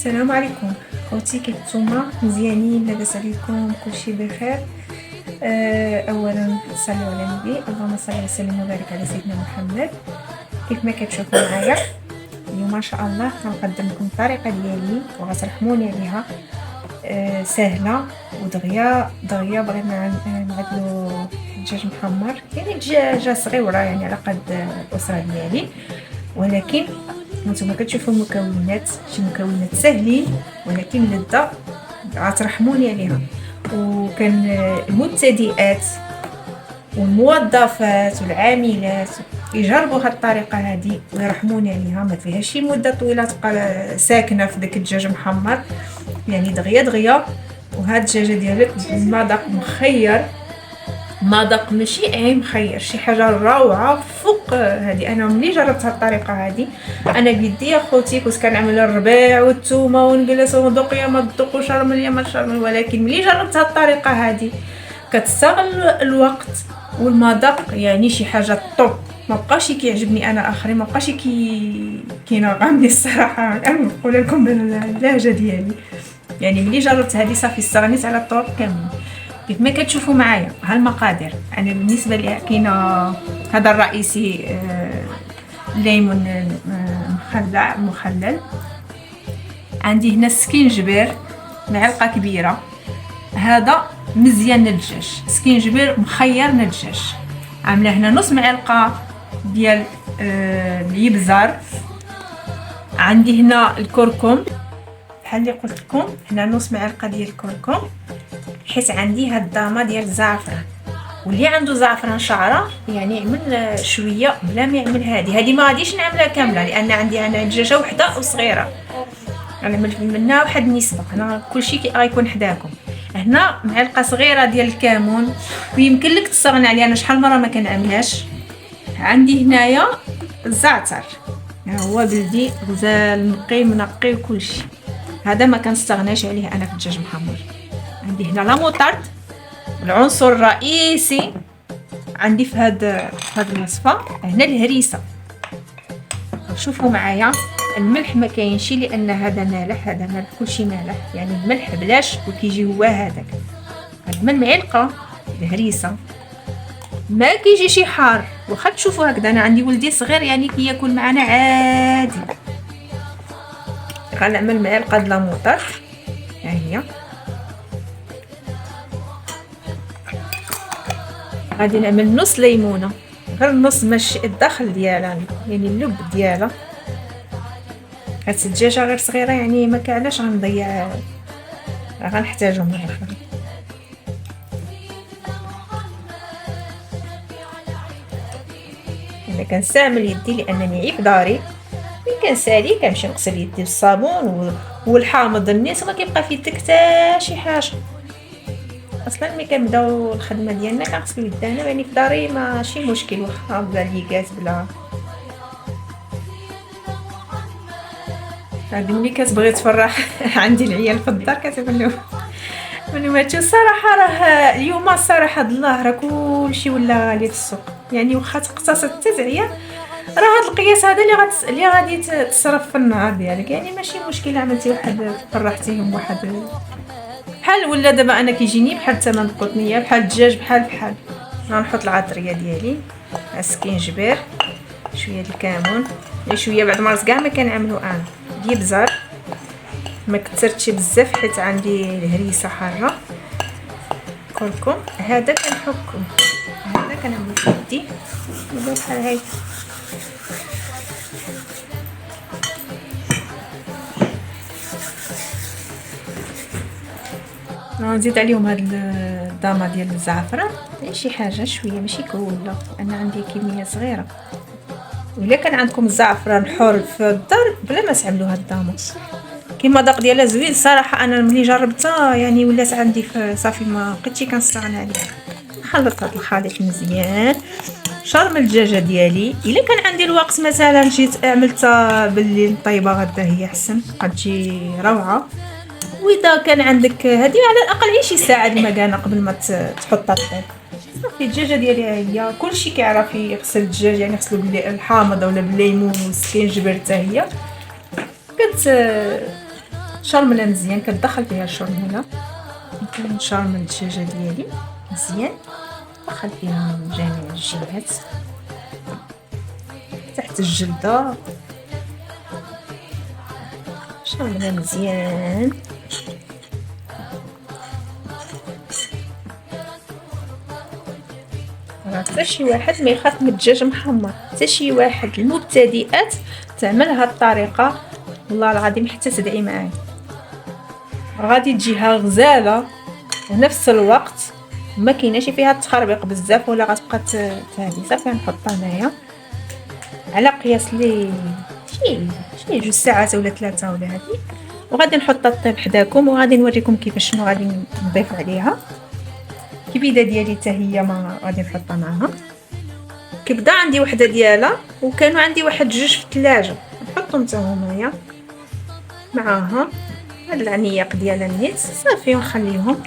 السلام عليكم خوتي، كيف نتوما؟ مزيانين؟ لاباس عليكم؟ كلشي بخير؟ اولا صلوا على النبي، اللهم صل وسلم وبارك على سيدنا محمد. كيف ما كتشوفوا معايا اليوم ما شاء الله غنقدم لكم الطريقه ديالي وغترحموني عليها. سهله ودغيا دغيا. بغينا نعدلو دجاج محمر، يعني دجاجه صغيره يعني على قد الاسره ديالي، ولكن نتوما كتشوفوا المكونات، شي مكونات سهلين ولكن لذة غترحموني عليها. وكان المبتدئات والموظفات والعاملات يجربوا هاد الطريقه هذه ويرحموني عليها. ما فيهاش شي مده طويله تبقى ساكنه في داك الدجاج محمر، يعني دغيا دغيا. وهاد الدجاجه ديالك بالمذاق مخير، مذاق ماشي عين مخير، شي حاجه روعه فوق هذه. انا ملي جربت هاد الطريقه هذه انا بيدي اخوتي كنت كنعمل الربيع والثومه ونجلس وندوق يا ما تذوق وشرمل يا ما شرمل، ولكن ملي جربت هاد الطريقه هذه كتستغل الوقت والمذاق، يعني شي حاجه طوب. ما بقاش كيعجبني انا اخرين، ما بقاش كينغمني الصراحه. نقول لكم باللهجه ديالي، يعني ملي جربت هذه صافي استغنيت على الطرق كامل. كيف ما كتشوفوا معايا ها المقادير. انا بالنسبه لي كاينه هذا الرئيسي، ليمون مخلل. عندي هنا سكينجبير معلقه كبيره، هذا مزيان الدجاج، سكينجبير مخير الدجاج. عامله هنا نص معلقه ديال الابزار. عندي هنا الكركم بحال اللي قلت لكم، هنا نص معلقه ديال الكركم، حيت عندي هاد الدامه ديال الزعفران. واللي عنده زعفران شعره يعني يعمل شويه بلا ما يعمل هذه ما غاديش نعملها كامله، لان عندي انا دجاجه وحده وصغيره، غنعمل منها واحد النسبه. انا كلشي غيكون حداكم. هنا معلقه صغيره ديال الكمون، ويمكن لك تستغنى عليها، انا شحال مره ما كنعملهاش. عندي هنايا الزعتر، هو بلدي غزال نقي منقي وكلشي، هذا ما كنستغناش عليه انا في الدجاج محمر. عندي هنا لا موطارد، العنصر الرئيسي عندي في هاد الوصفه. هنا الهريسه، شوفوا معايا الملح ما كاينش لان هذا مالح، هذا مالح كلشي مالح، يعني الملح بلاش وكيجي هو هذاك. هاد من معلقه الهريسه ما كيجي شي حار، واخا تشوفوا هكذا. انا عندي ولدي صغير يعني كياكل معنا عادي. غنعمل معلقه د لا موطارد، ها هي. غادي نعمل نص ليمونه، غير النص ماشي الداخل ديالها، يعني اللب ديالها. هاد الدجاجه غير صغيره يعني ما كاعناش غنضيع، غنحتاجهم مره اخرى. انا كنستعمل يدي لانني عيب داري، ملي كنسالي كنمشي نغسل يدي بالصابون والحامض النيس، ما كيبقى في يدك حتى شي حاجه. اصلا ملي كنبداو الخدمه ديالنا كنغسلوا يدينا، يعني في داري ماشي مشكل، واخا بلا ليكات بلا. هادي ملي كتبغي تفرح عندي العيال في الدار كتقول لهم ماتشو الصراحه راه اليوم الصراحه الله راه كلشي ولا غالي في السوق، يعني واخا تقتصد التزعيه راه هاد القياس هذا اللي غادي تصرف في النهار ديالك، يعني ماشي مشكله. عملتي واحد فرحتيهم واحد بحال. ولا دابا انا كيجيني بحال الثمن القطنيه، بحال الدجاج، بحال غنحط العطريه ديالي، السكينجبير، شويه د الكمون، شويه بعد مرات كاع ما كنعملو انا ديال البزار، ما كثرتش بزاف حيت عندي الهريسه حاره. كركم هذا كنحكم، هذا كنعملو في يدي بحال هكا. نزيد عليهم هاد الدامه ديال الزعفران، شي حاجه شويه ماشي كله، انا عندي كميه صغيره. ولا كان عندكم الزعفران حر في الدار بلا ما تعملوا هاد الدامه، كيما الذاق ديالها زوين صراحه. انا ملي جربتها يعني ولات عندي صافي، ما بقيتش كنستغنى عليها. نخلط هاد الخليط مزيان، شرم الدجاجه ديالي. الا كان عندي الوقت مثلا جيت عملتها بالليل طيبه غدا هي احسن، غتجي روعه. واذا كان عندك هذه على الاقل شي ساعه المكانه قبل ما تحطها طيب. صافي الدجاجه ديالي هي كلشي كيعرف يغسل الدجاج، يعني يغسلو بالحامض ولا بالليمون والسكينجبير حتى هي شرمله مزيان، كندخل فيها الشرموله، كنشرمل الدجاجه ديالي مزيان، ندخل فيها من جميع الجهات تحت الجلده، شرمله مزيان. حتى شي واحد ما يخاف من الدجاج محمر، حتى شي واحد المبتدئات تعمل هاد الطريقه والله العظيم حتى تدعي معايا، غادي تجيها غزاله ونفس الوقت ما كايناش فيها التخربيق بزاف ولا غتبقى تهدي. صافي نحطها هنايا على قياس لي شي 2 ساعات ولا 3 ولا هادي، وغادي نحطها طيب حداكم وغادي نوريكم كيفاش شنو غادي نضيف عليها. الكبيده ديالي حتى هي ما غادي نحطها معاها، كبده عندي وحده ديالها وكانوا عندي واحد 2 في الثلاجه، نحطهم حتى هما معاها. هاد العنيق ديال النيت صافي ونخليهم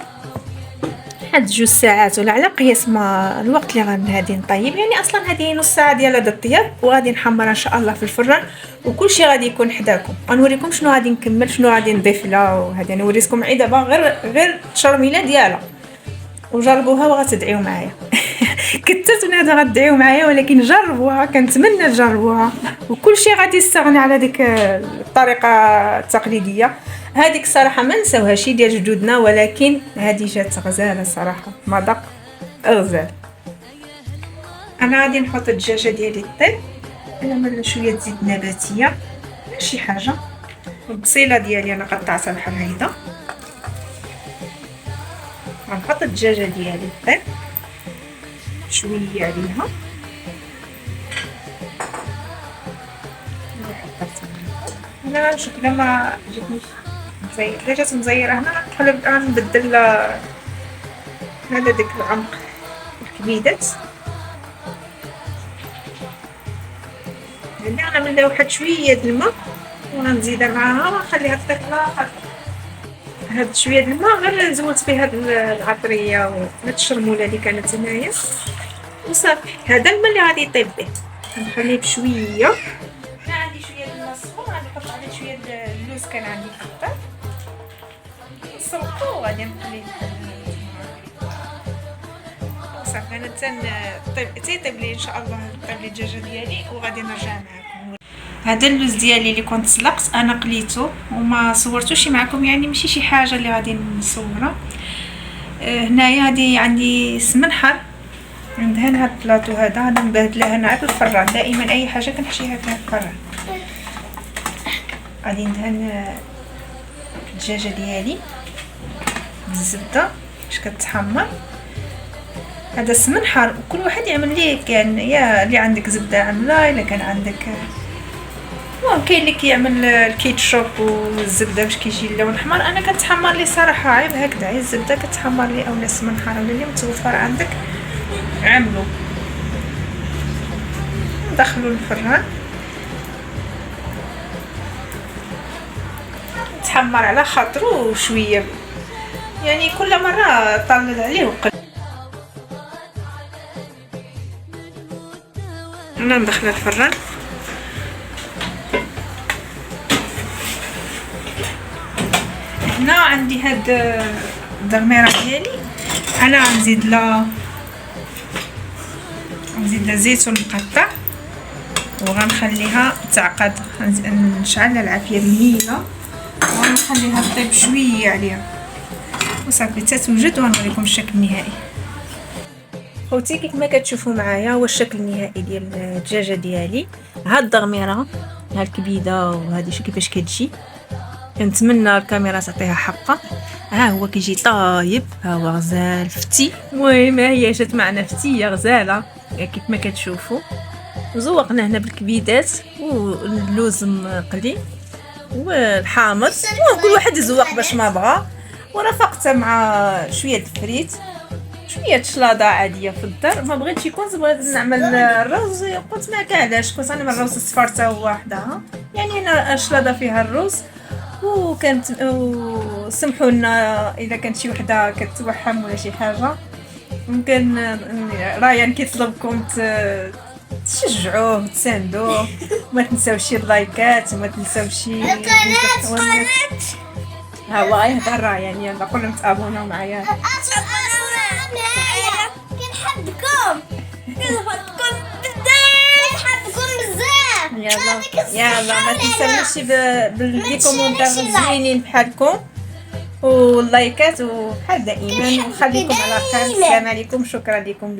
واحد 2 ساعات ولا على قياس ما الوقت اللي غادي نطيب. يعني اصلا هذه نص ساعه ديال هذا الطياب، وغادي نحمرها ان شاء الله في الفران، وكل شيء غادي يكون حداكم. غنوريكم شنو غادي نكمل، شنو غادي نضيف لها، وهذا نوريكم عي دابا غير التشرميله ديالها، وجربوها وغتدعيو معايا. كثرت من هذا غتدعيو معايا، ولكن جربوها، كنتمنى تجربوها، وكل شيء غادي يستغني على ديك الطريقه التقليديه. هذيك الصراحه ما نساوهاش ديال جدودنا، ولكن هذه جات غزاله صراحه، مذاق غزال. انا غادي نحط الدجاجه ديالي طيب، انا من شويه زيت نباتيه شي حاجه، البصيله ديالي انا قطعتها بحال هيدا، غنحط الدجاجه ديالي طيب شويه عليها، انا شكلها ما جاتنيش مزيره، جات مزيره هنا غنبدل هذا ديك العمق الكبيدات. هنا غنملى واحد شويه د الماء وغنزيدها معاها ونخليها تطيب. هاد شويه د الماء غير زودت فيه هاد العطريه وهاد الشرموله اللي كانت هنايا وصافي. هذا الماء اللي غادي يطيب به غنخليه بشويه. انا عندي شويه د الماء السخون، غادي نحط عليه شويه د اللوز كان عندي في الدار نسلقو وغادي نخليه صافي. انا تيطيب لي ان شاء الله، طيب لي الدجاجه ديالي وغادي نرجع معكم. هذا اللوز ديالي اللي كنت سلقت انا قليته وما صورتوش معكم، يعني ماشي شي حاجه اللي غادي نصورها. هنايا هذه عندي سمن حار، عندها هاد البلاطو هذا انا مبهدلاه هنا في الفران، دائما اي حاجه كنحشيها في الفران. غادي ندهن الدجاجه ديالي بالزبده باش كتحمر. هذا السمن حار وكل واحد يعمل ليه، كان يا اللي عندك زبده عامله، الا كان عندك كاين اللي كيعمل الكيتشوب والزبده باش كيجي اللون احمر. انا كتحمر لي صراحه عيب هكذا، الزبده كتحمر لي اولا السمن حار ولا اللي متوفر عندك عملو. ندخلو الفران تحمر على خاطرو شويه، يعني كل مره طلل عليه وقل. انا ندخل الفران هنا. عندي هاد الدرميره ديالي، انا غنزيد لها زيتون مقطع وغنخليها تعقد. نشعل العافيه بالنيه وغنخليها طيب شويه عليها وصافي تتوجد، وغنوريكم الشكل النهائي. خوتي كيف ما كتشوفوا معايا هو الشكل النهائي ديال الدجاجه ديالي. هاد الدغميره ها الكبيده وهذه شوف كيفاش كتجي، كنتمنى الكاميرا تعطيها حقها. ها هو كيجي طايب، ها هو غزال فتي. المهم هي جات معنا فتيه غزاله كيف ما كتشوفوا. وزوقنا هنا بالكبيدات واللوز مقلي والحامض، وكل واحد يزوق باش ما بغى. ورافقتها مع شويه فريت، شويه شلاضه عاديه في الدار. ما بغيتش يكون بغيت نعمل الرز، قلت ما كاعلاش، كنت انا من الرز الصفار حتى هو وحدها، يعني انا شلاضه فيها الرز. وكانت سمحوا لنا اذا كانت شي وحده كتوحم ولا شي حاجه، ممكن رايان كيطلبكم تشجعوه وتساندوه. ما تنساوش اللايكات وما تنساوش ها هو غيهضر راه يعني يلا كلهم تابوناو معايا. كنحبكم بزاف، نحبكم بزاف. يلا ما تنساوش بالكومونتير زوينين بحالكم واللايكات وبحال دائما، وخليكم على خير. السلام عليكم، شكرا لكم.